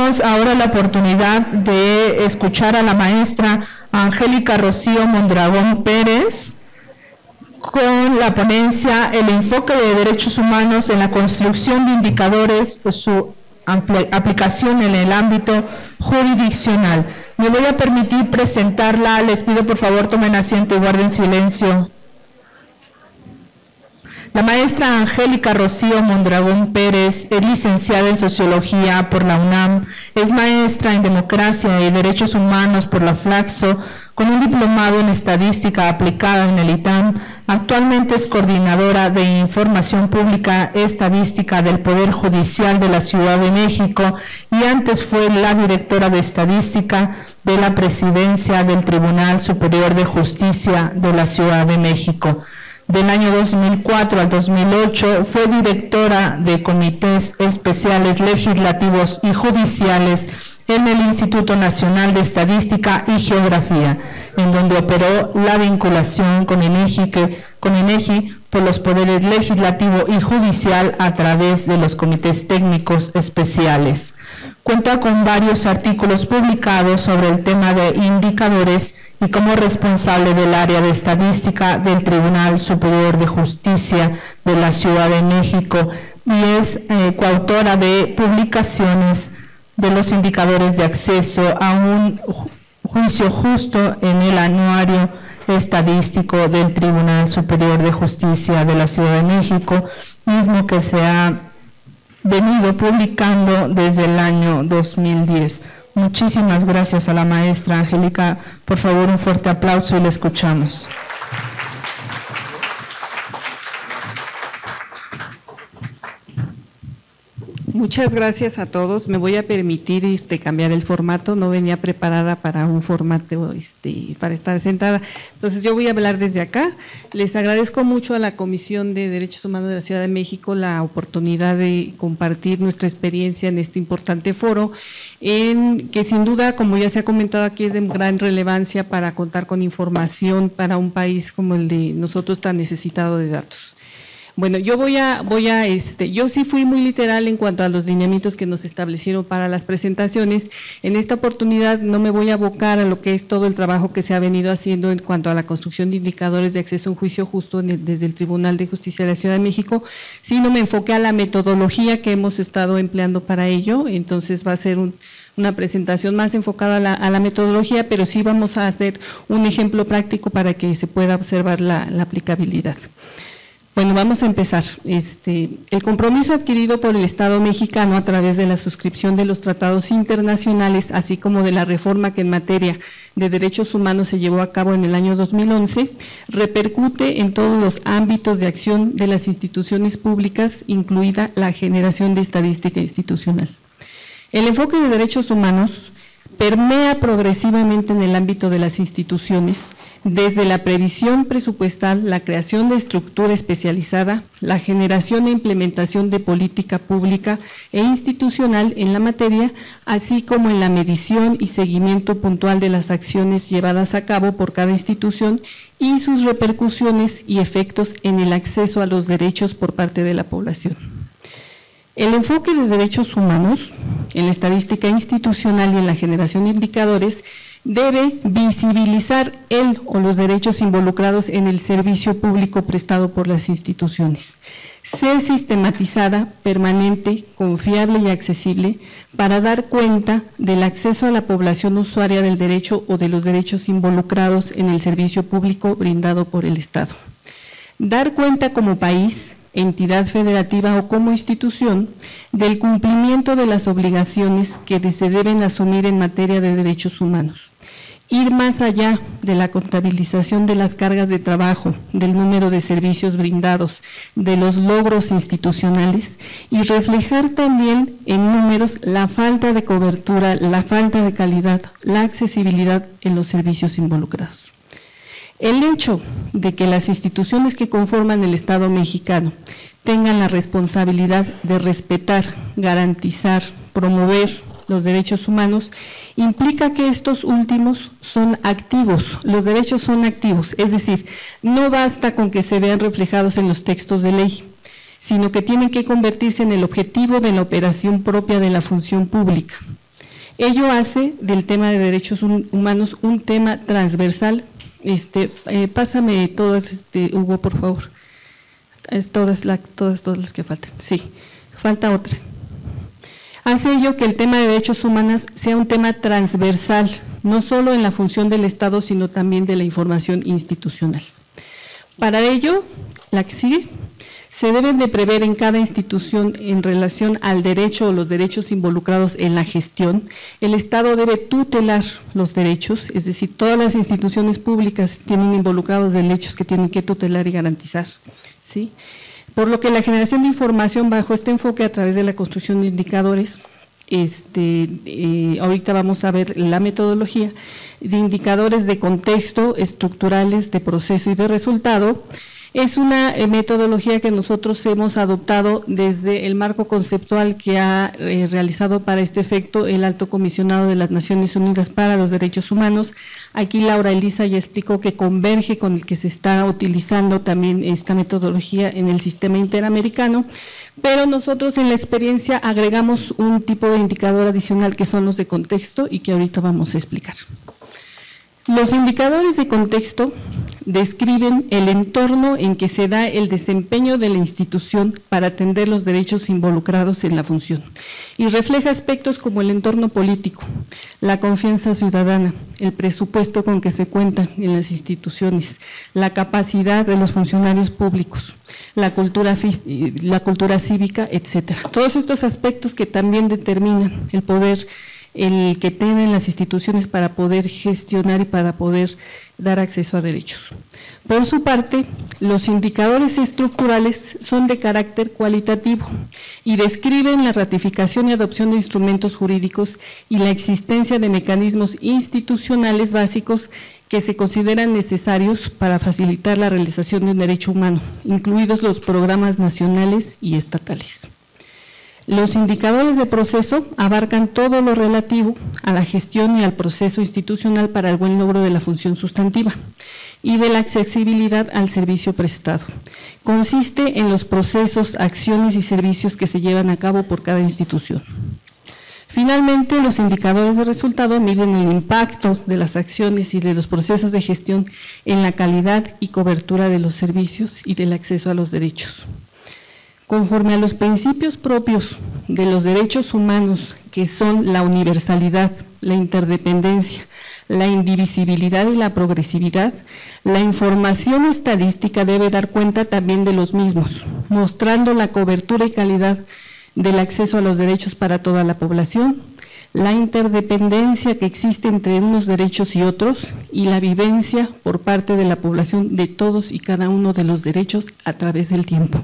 Tenemos ahora la oportunidad de escuchar a la maestra Angélica Rocío Mondragón Pérez con la ponencia El enfoque de derechos humanos en la construcción de indicadores o su aplicación en el ámbito jurisdiccional. Me voy a permitir presentarla, les pido por favor tomen asiento y guarden silencio. La maestra Angélica Rocío Mondragón Pérez es licenciada en Sociología por la UNAM, es maestra en Democracia y Derechos Humanos por la Flaxo, con un diplomado en Estadística aplicada en el ITAM. Actualmente es coordinadora de Información Pública Estadística del Poder Judicial de la Ciudad de México y antes fue la directora de Estadística de la Presidencia del Tribunal Superior de Justicia de la Ciudad de México. Del año 2004 al 2008 fue directora de comités especiales legislativos y judiciales en el Instituto Nacional de Estadística y Geografía, en donde operó la vinculación con INEGI por los poderes legislativo y judicial a través de los comités técnicos especiales. Cuenta con varios artículos publicados sobre el tema de indicadores y como responsable del área de estadística del Tribunal Superior de Justicia de la Ciudad de México y es coautora de publicaciones de los indicadores de acceso a un juicio justo en el anuario estadístico del Tribunal Superior de Justicia de la Ciudad de México, mismo que se ha venido publicando desde el año 2010. Muchísimas gracias a la maestra Angélica. Por favor, un fuerte aplauso y la escuchamos. Muchas gracias a todos. Me voy a permitir cambiar el formato. No venía preparada para un formato para estar sentada. Entonces yo voy a hablar desde acá. Les agradezco mucho a la Comisión de Derechos Humanos de la Ciudad de México la oportunidad de compartir nuestra experiencia en este importante foro, que sin duda, como ya se ha comentado aquí, es de gran relevancia para contar con información para un país como el de nosotros tan necesitado de datos. Bueno, yo yo sí fui muy literal en cuanto a los lineamientos que nos establecieron para las presentaciones. En esta oportunidad no me voy a abocar a lo que es todo el trabajo que se ha venido haciendo en cuanto a la construcción de indicadores de acceso a un juicio justo desde el Tribunal de Justicia de la Ciudad de México, sino me enfoqué a la metodología que hemos estado empleando para ello. Entonces va a ser una presentación más enfocada a la metodología, pero sí vamos a hacer un ejemplo práctico para que se pueda observar la aplicabilidad. Bueno, vamos a empezar. El compromiso adquirido por el Estado mexicano a través de la suscripción de los tratados internacionales, así como de la reforma que en materia de derechos humanos se llevó a cabo en el año 2011, repercute en todos los ámbitos de acción de las instituciones públicas, incluida la generación de estadística institucional. El enfoque de derechos humanos permea progresivamente en el ámbito de las instituciones, desde la previsión presupuestal, la creación de estructura especializada, la generación e implementación de política pública e institucional en la materia, así como en la medición y seguimiento puntual de las acciones llevadas a cabo por cada institución y sus repercusiones y efectos en el acceso a los derechos por parte de la población. El enfoque de derechos humanos en la estadística institucional y en la generación de indicadores debe visibilizar el o los derechos involucrados en el servicio público prestado por las instituciones, ser sistematizada, permanente, confiable y accesible para dar cuenta del acceso a la población usuaria del derecho o de los derechos involucrados en el servicio público brindado por el Estado. Dar cuenta como país, entidad federativa o como institución, del cumplimiento de las obligaciones que se deben asumir en materia de derechos humanos. Ir más allá de la contabilización de las cargas de trabajo, del número de servicios brindados, de los logros institucionales y reflejar también en números la falta de cobertura, la falta de calidad, la accesibilidad en los servicios involucrados. El hecho de que las instituciones que conforman el Estado mexicano tengan la responsabilidad de respetar, garantizar, promover los derechos humanos, implica que estos últimos son activos, los derechos son activos, es decir, no basta con que se vean reflejados en los textos de ley, sino que tienen que convertirse en el objetivo de la operación propia de la función pública. Ello hace del tema de derechos humanos un tema transversal. Pásame todas, Hugo, por favor. Todas las que faltan. Sí, falta otra. Hace ello que el tema de derechos humanos sea un tema transversal, no solo en la función del Estado, sino también de la información institucional. Para ello, la que sigue, se deben de prever en cada institución en relación al derecho o los derechos involucrados en la gestión. El Estado debe tutelar los derechos, es decir, todas las instituciones públicas tienen involucrados derechos que tienen que tutelar y garantizar, ¿sí? Por lo que la generación de información bajo este enfoque a través de la construcción de indicadores, ahorita vamos a ver la metodología de indicadores de contexto, estructurales, de proceso y de resultado. Es una metodología que nosotros hemos adoptado desde el marco conceptual que ha realizado para este efecto el Alto Comisionado de las Naciones Unidas para los Derechos Humanos. Aquí Laura Elisa ya explicó que converge con el que se está utilizando también esta metodología en el sistema interamericano, pero nosotros en la experiencia agregamos un tipo de indicador adicional que son los de contexto y que ahorita vamos a explicar. Los indicadores de contexto describen el entorno en que se da el desempeño de la institución para atender los derechos involucrados en la función y refleja aspectos como el entorno político, la confianza ciudadana, el presupuesto con que se cuenta en las instituciones, la capacidad de los funcionarios públicos, la cultura cívica, etcétera. Todos estos aspectos que también determinan el poder el que tienen las instituciones para poder gestionar y para poder dar acceso a derechos. Por su parte, los indicadores estructurales son de carácter cualitativo y describen la ratificación y adopción de instrumentos jurídicos y la existencia de mecanismos institucionales básicos que se consideran necesarios para facilitar la realización de un derecho humano, incluidos los programas nacionales y estatales. Los indicadores de proceso abarcan todo lo relativo a la gestión y al proceso institucional para el buen logro de la función sustantiva y de la accesibilidad al servicio prestado. Consiste en los procesos, acciones y servicios que se llevan a cabo por cada institución. Finalmente, los indicadores de resultado miden el impacto de las acciones y de los procesos de gestión en la calidad y cobertura de los servicios y del acceso a los derechos. Conforme a los principios propios de los derechos humanos, que son la universalidad, la interdependencia, la indivisibilidad y la progresividad, la información estadística debe dar cuenta también de los mismos, mostrando la cobertura y calidad del acceso a los derechos para toda la población, la interdependencia que existe entre unos derechos y otros y la vivencia por parte de la población de todos y cada uno de los derechos a través del tiempo.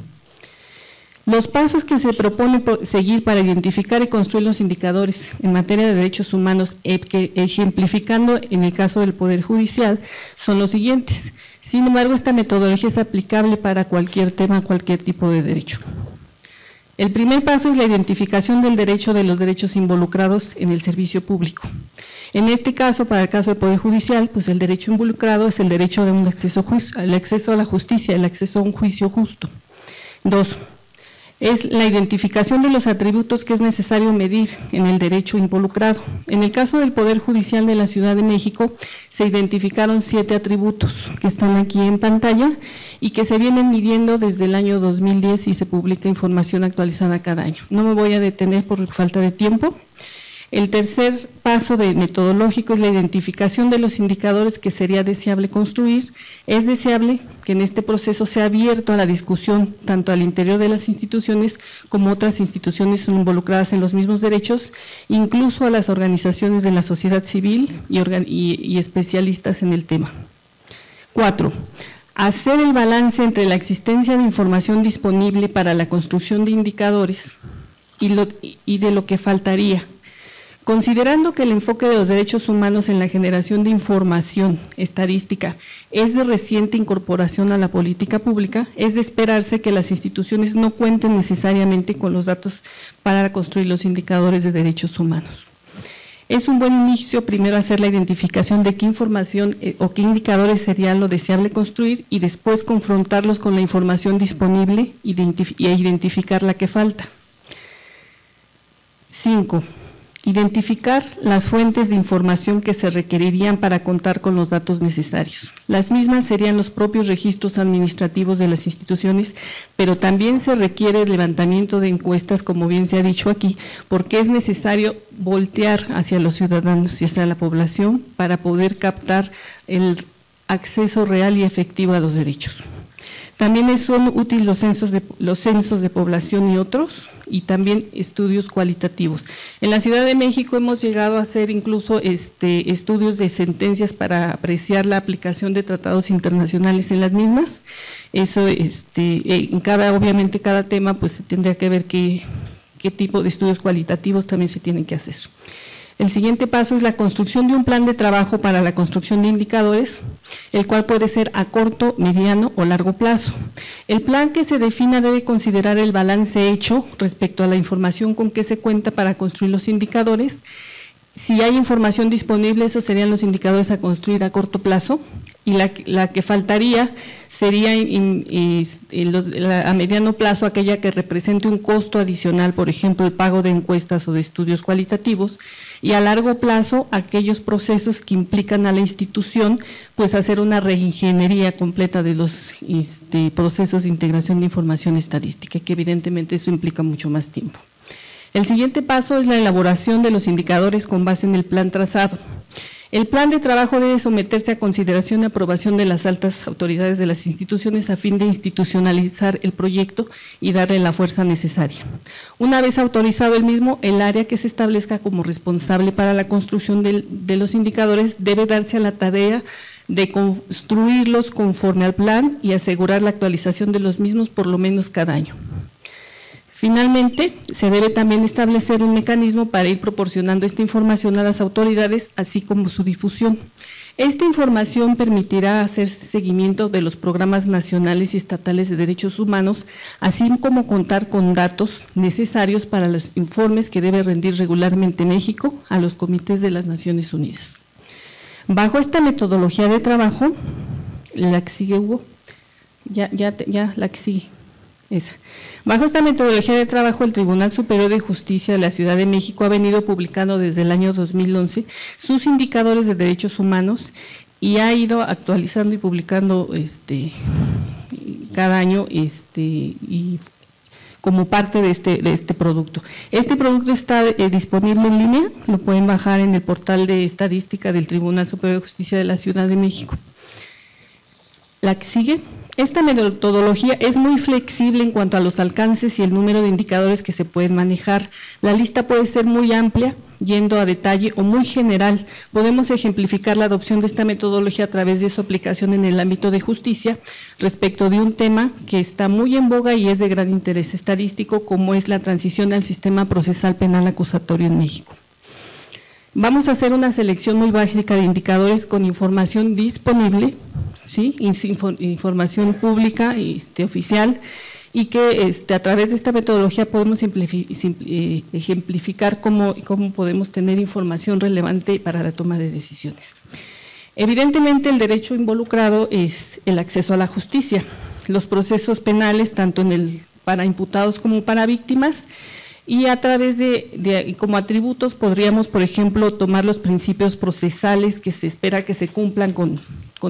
Los pasos que se propone seguir para identificar y construir los indicadores en materia de derechos humanos, ejemplificando en el caso del Poder Judicial, son los siguientes. Sin embargo, esta metodología es aplicable para cualquier tema, cualquier tipo de derecho. El primer paso es la identificación del derecho de los derechos involucrados en el servicio público. En este caso, para el caso del Poder Judicial, pues el derecho involucrado es el derecho de un acceso a la justicia, el acceso a un juicio justo. 2. Es la identificación de los atributos que es necesario medir en el derecho involucrado. En el caso del Poder Judicial de la Ciudad de México, se identificaron 7 atributos que están aquí en pantalla y que se vienen midiendo desde el año 2010 y se publica información actualizada cada año. No me voy a detener por falta de tiempo. El tercer paso metodológico es la identificación de los indicadores que sería deseable construir. Es deseable que en este proceso sea abierto a la discusión tanto al interior de las instituciones como otras instituciones involucradas en los mismos derechos, incluso a las organizaciones de la sociedad civil y especialistas en el tema. 4. Hacer el balance entre la existencia de información disponible para la construcción de indicadores y de lo que faltaría. Considerando que el enfoque de los derechos humanos en la generación de información estadística es de reciente incorporación a la política pública, es de esperarse que las instituciones no cuenten necesariamente con los datos para construir los indicadores de derechos humanos. Es un buen inicio primero hacer la identificación de qué información o qué indicadores sería lo deseable construir y después confrontarlos con la información disponible y identificar la que falta. 5. Identificar las fuentes de información que se requerirían para contar con los datos necesarios. Las mismas serían los propios registros administrativos de las instituciones, pero también se requiere el levantamiento de encuestas, como bien se ha dicho aquí, porque es necesario voltear hacia los ciudadanos y hacia la población para poder captar el acceso real y efectivo a los derechos. También son útiles los censos de población y otros, y también estudios cualitativos. En la Ciudad de México hemos llegado a hacer incluso estudios de sentencias para apreciar la aplicación de tratados internacionales en las mismas. Eso, obviamente cada tema pues se tendría que ver qué tipo de estudios cualitativos también se tienen que hacer. El siguiente paso es la construcción de un plan de trabajo para la construcción de indicadores, el cual puede ser a corto, mediano o largo plazo. El plan que se defina debe considerar el balance hecho respecto a la información con que se cuenta para construir los indicadores. Si hay información disponible, esos serían los indicadores a construir a corto plazo, y la que faltaría sería a mediano plazo aquella que represente un costo adicional, por ejemplo, el pago de encuestas o de estudios cualitativos, y a largo plazo aquellos procesos que implican a la institución pues hacer una reingeniería completa de los procesos de integración de información estadística, que evidentemente eso implica mucho más tiempo. El siguiente paso es la elaboración de los indicadores con base en el plan trazado. El plan de trabajo debe someterse a consideración y aprobación de las altas autoridades de las instituciones a fin de institucionalizar el proyecto y darle la fuerza necesaria. Una vez autorizado el mismo, el área que se establezca como responsable para la construcción de los indicadores debe darse a la tarea de construirlos conforme al plan y asegurar la actualización de los mismos por lo menos cada año. Finalmente, se debe también establecer un mecanismo para ir proporcionando esta información a las autoridades, así como su difusión. Esta información permitirá hacer seguimiento de los programas nacionales y estatales de derechos humanos, así como contar con datos necesarios para los informes que debe rendir regularmente México a los comités de las Naciones Unidas. Bajo esta metodología de trabajo, la que sigue, Hugo, la que sigue. Esa. Bajo esta metodología de trabajo, el Tribunal Superior de Justicia de la Ciudad de México ha venido publicando desde el año 2011 sus indicadores de derechos humanos y ha ido actualizando y publicando cada año y como parte de este producto. Este producto está disponible en línea, lo pueden bajar en el portal de estadística del Tribunal Superior de Justicia de la Ciudad de México. La que sigue. Esta metodología es muy flexible en cuanto a los alcances y el número de indicadores que se pueden manejar. La lista puede ser muy amplia, yendo a detalle, o muy general. Podemos ejemplificar la adopción de esta metodología a través de su aplicación en el ámbito de justicia respecto de un tema que está muy en boga y es de gran interés estadístico, como es la transición al sistema procesal penal acusatorio en México. Vamos a hacer una selección muy básica de indicadores con información disponible, ¿sí? Información pública oficial, y que a través de esta metodología podemos ejemplificar cómo podemos tener información relevante para la toma de decisiones. Evidentemente, el derecho involucrado es el acceso a la justicia, los procesos penales, tanto para imputados como para víctimas, y a través como atributos podríamos, por ejemplo, tomar los principios procesales que se espera que se cumplan con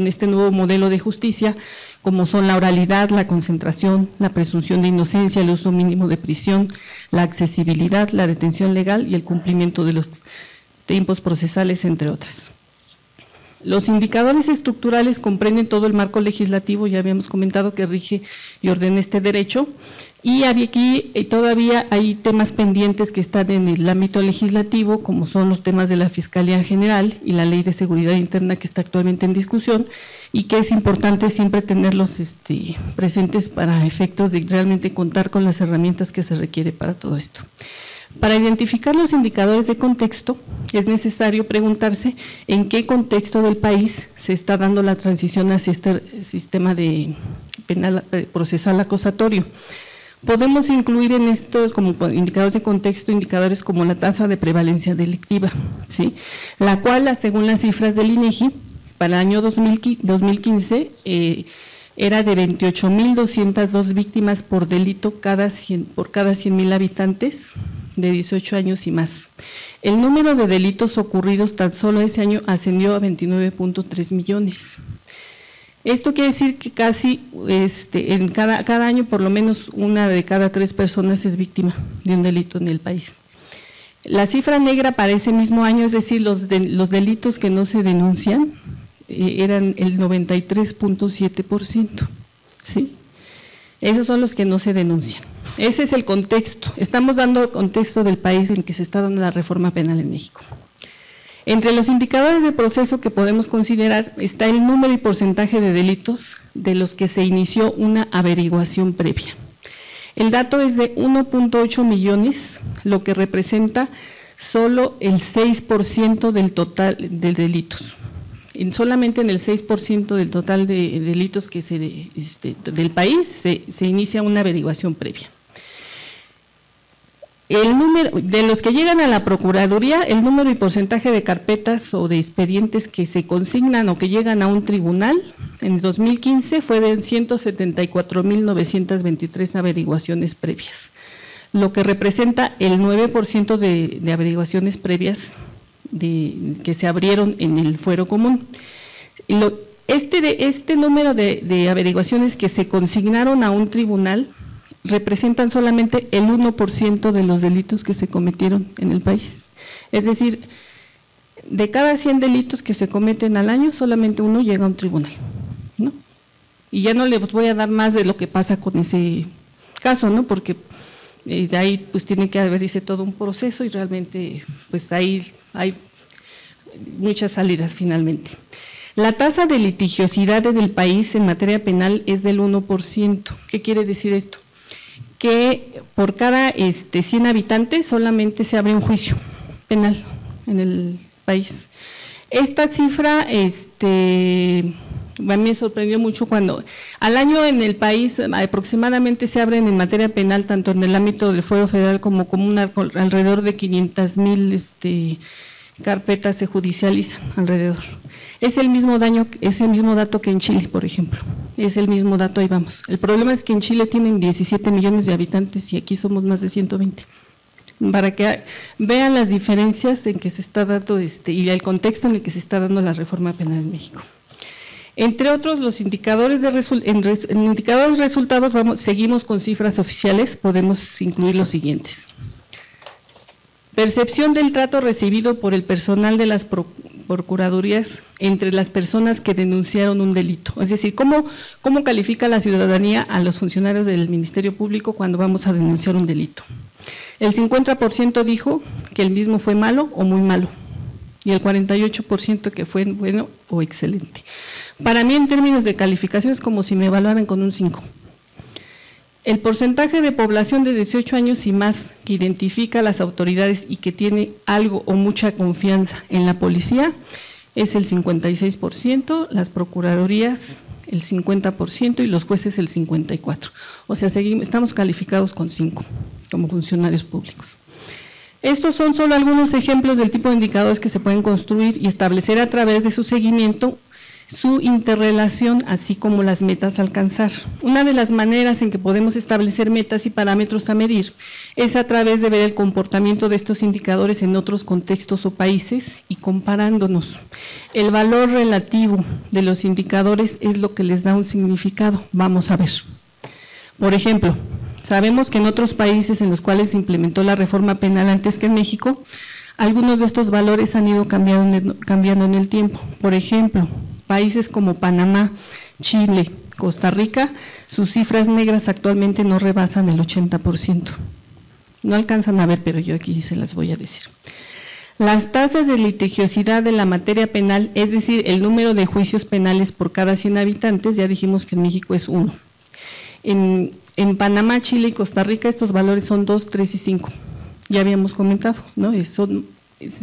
este nuevo modelo de justicia, como son la oralidad, la concentración, la presunción de inocencia, el uso mínimo de prisión, la accesibilidad, la detención legal y el cumplimiento de los tiempos procesales, entre otras. Los indicadores estructurales comprenden todo el marco legislativo, ya habíamos comentado, que rige y ordena este derecho, y aquí todavía hay temas pendientes que están en el ámbito legislativo, como son los temas de la Fiscalía General y la Ley de Seguridad Interna, que está actualmente en discusión, y que es importante siempre tenerlos presentes para efectos de realmente contar con las herramientas que se requiere para todo esto. Para identificar los indicadores de contexto, es necesario preguntarse en qué contexto del país se está dando la transición hacia este sistema de penal procesal acusatorio. Podemos incluir en estos como indicadores de contexto indicadores como la tasa de prevalencia delictiva, ¿sí? La cual, según las cifras del INEGI, para el año 2015 era de 28.202 víctimas por delito por cada 100.000 habitantes de 18 años y más. El número de delitos ocurridos tan solo ese año ascendió a 29.3 millones. Esto quiere decir que casi en cada año por lo menos una de cada 3 personas es víctima de un delito en el país. La cifra negra para ese mismo año, es decir, los delitos que no se denuncian, eran el 93.7%, ¿sí? Esos son los que no se denuncian. Ese es el contexto. Estamos dando el contexto del país en que se está dando la reforma penal en México. Entre los indicadores de proceso que podemos considerar está el número y porcentaje de delitos de los que se inició una averiguación previa. El dato es de 1.8 millones, lo que representa solo el 6% del total de delitos. Solamente en el 6% del total de delitos que del país se inicia una averiguación previa. El número de los que llegan a la Procuraduría, el número y porcentaje de carpetas o de expedientes que se consignan o que llegan a un tribunal, en 2015 fue de 174.923 averiguaciones previas, lo que representa el 9% de averiguaciones previas que se abrieron en el fuero común. Este número de averiguaciones que se consignaron a un tribunal representan solamente el 1% de los delitos que se cometieron en el país. Es decir, de cada 100 delitos que se cometen al año, solamente uno llega a un tribunal, ¿no? Y ya no les voy a dar más de lo que pasa con ese caso, ¿no? Porque de ahí pues tiene que abrirse todo un proceso y realmente pues ahí hay muchas salidas finalmente. La tasa de litigiosidad del país en materia penal es del 1%. ¿Qué quiere decir esto? Que por cada 100 habitantes solamente se abre un juicio penal en el país. Esta cifra a mí me sorprendió mucho cuando al año en el país aproximadamente se abren en materia penal, tanto en el ámbito del fuero federal como alrededor de 500,000 carpetas se judicializan alrededor. Es el mismo dato que en Chile, por ejemplo, es el mismo dato, ahí vamos. El problema es que en Chile tienen 17 millones de habitantes y aquí somos más de 120. Para que vean las diferencias en que se está dando y el contexto en el que se está dando la reforma penal en México. Entre otros, los indicadores en indicadores de resultados seguimos con cifras oficiales, podemos incluir los siguientes. Percepción del trato recibido por el personal de las procuradurías entre las personas que denunciaron un delito. Es decir, ¿cómo califica la ciudadanía a los funcionarios del Ministerio Público cuando vamos a denunciar un delito? El 50% dijo que el mismo fue malo o muy malo y el 48% que fue bueno o excelente. Para mí, en términos de calificación, es como si me evaluaran con un 5. El porcentaje de población de 18 años y más que identifica a las autoridades y que tiene algo o mucha confianza en la policía es el 56%, las procuradurías el 50% y los jueces el 54%. O sea, estamos calificados con 5 como funcionarios públicos. Estos son solo algunos ejemplos del tipo de indicadores que se pueden construir y establecer a través de su seguimiento, su interrelación, así como las metas a alcanzar. Una de las maneras en que podemos establecer metas y parámetros a medir es a través de ver el comportamiento de estos indicadores en otros contextos o países y comparándonos. El valor relativo de los indicadores es lo que les da un significado. Vamos a ver. Por ejemplo, sabemos que en otros países en los cuales se implementó la reforma penal antes que en México, algunos de estos valores han ido cambiando en el tiempo. Por ejemplo, países como Panamá, Chile, Costa Rica, sus cifras negras actualmente no rebasan el 80%. No alcanzan a ver, pero yo aquí se las voy a decir. Las tasas de litigiosidad de la materia penal, es decir, el número de juicios penales por cada 100 habitantes, ya dijimos que en México es 1. En Panamá, Chile y Costa Rica estos valores son 2, 3 y 5. Ya habíamos comentado, ¿no?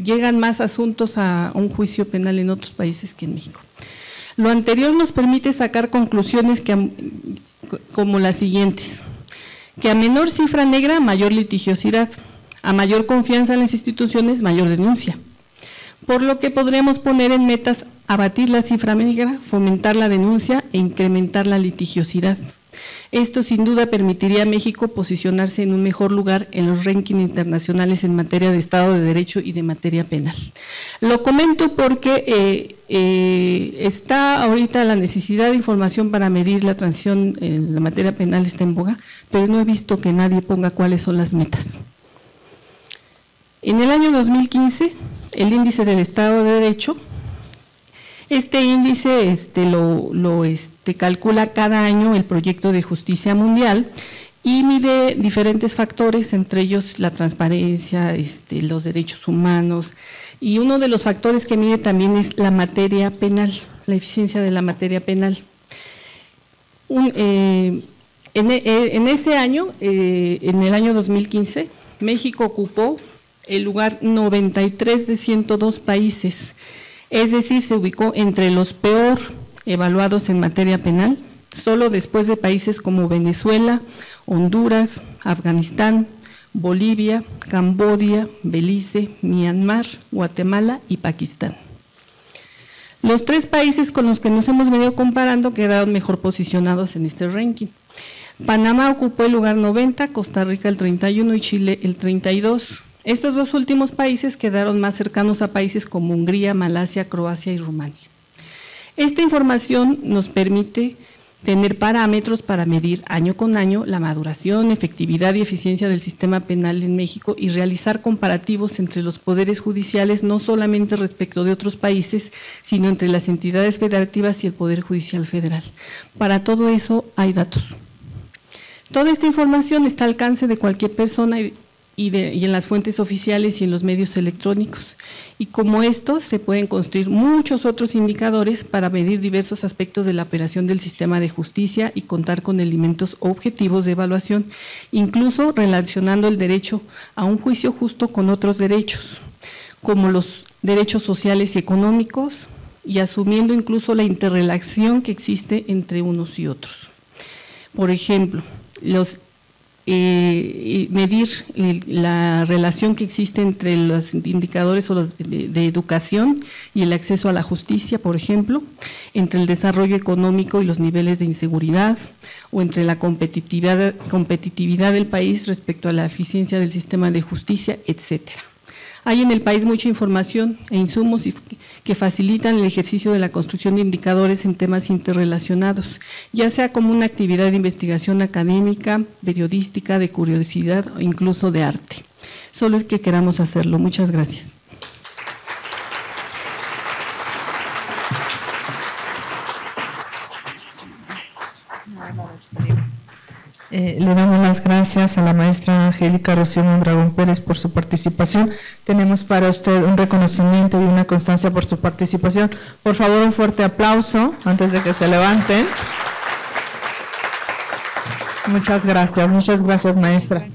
Llegan más asuntos a un juicio penal en otros países que en México. Lo anterior nos permite sacar conclusiones como las siguientes: que a menor cifra negra, mayor litigiosidad, a mayor confianza en las instituciones, mayor denuncia. Por lo que podríamos poner en metas abatir la cifra negra, fomentar la denuncia e incrementar la litigiosidad. Esto sin duda permitiría a México posicionarse en un mejor lugar en los rankings internacionales en materia de Estado de Derecho y de materia penal. Lo comento porque está ahorita la necesidad de información para medir la transición en la materia penal está en boga, pero no he visto que nadie ponga cuáles son las metas. En el año 2015, el índice del Estado de Derecho, este índice lo calcula cada año el Proyecto de Justicia Mundial y mide diferentes factores, entre ellos la transparencia, los derechos humanos, y uno de los factores que mide también es la materia penal, la eficiencia de la materia penal. En ese año, en el año 2015, México ocupó el lugar 93 de 102 países, es decir, se ubicó entre los peor evaluados en materia penal, solo después de países como Venezuela, Honduras, Afganistán, Bolivia, Camboya, Belice, Myanmar, Guatemala y Pakistán. Los 3 países con los que nos hemos venido comparando quedaron mejor posicionados en este ranking. Panamá ocupó el lugar 90, Costa Rica el 31 y Chile el 32. Estos 2 últimos países quedaron más cercanos a países como Hungría, Malasia, Croacia y Rumania. Esta información nos permite tener parámetros para medir año con año la maduración, efectividad y eficiencia del sistema penal en México y realizar comparativos entre los poderes judiciales, no solamente respecto de otros países, sino entre las entidades federativas y el Poder Judicial Federal. Para todo eso hay datos. Toda esta información está al alcance de cualquier persona y en las fuentes oficiales y en los medios electrónicos. Y como estos, se pueden construir muchos otros indicadores para medir diversos aspectos de la operación del sistema de justicia y contar con elementos objetivos de evaluación, incluso relacionando el derecho a un juicio justo con otros derechos, como los derechos sociales y económicos, y asumiendo incluso la interrelación que existe entre unos y otros. Por ejemplo, medir la relación que existe entre los indicadores de educación y el acceso a la justicia, por ejemplo, entre el desarrollo económico y los niveles de inseguridad, o entre la competitividad del país respecto a la eficiencia del sistema de justicia, etcétera. Hay en el país mucha información e insumos que facilitan el ejercicio de la construcción de indicadores en temas interrelacionados, ya sea como una actividad de investigación académica, periodística, de curiosidad o incluso de arte. Solo es que queramos hacerlo. Muchas gracias. Le damos las gracias a la maestra Angélica Rocío Mondragón Pérez por su participación. Tenemos para usted un reconocimiento y una constancia por su participación. Por favor, un fuerte aplauso antes de que se levanten. Muchas gracias, maestra.